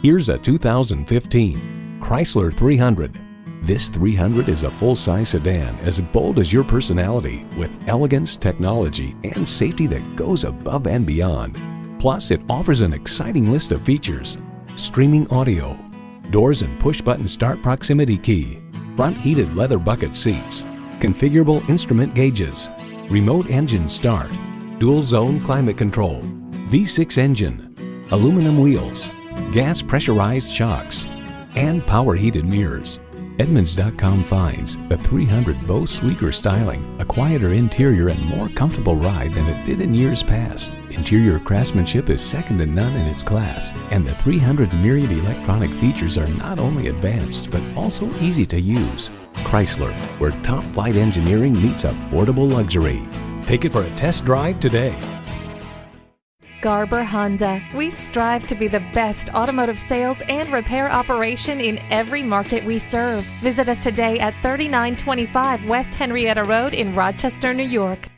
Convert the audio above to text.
Here's a 2015 Chrysler 300. This 300 is a full-size sedan as bold as your personality, with elegance, technology, and safety that goes above and beyond. Plus, it offers an exciting list of features: streaming audio, doors and push-button start proximity key, front heated leather bucket seats, configurable instrument gauges, remote engine start, dual zone climate control, V6 engine, aluminum wheels, gas pressurized shocks, and power heated mirrors. Edmunds.com finds the 300 boasts sleeker styling, a quieter interior, and more comfortable ride than it did in years past. Interior craftsmanship is second to none in its class, and the 300's myriad electronic features are not only advanced, but also easy to use. Chrysler, where top flight engineering meets affordable luxury. Take it for a test drive today. Garber Honda. We strive to be the best automotive sales and repair operation in every market we serve. Visit us today at 3925 West Henrietta Road in Rochester, New York.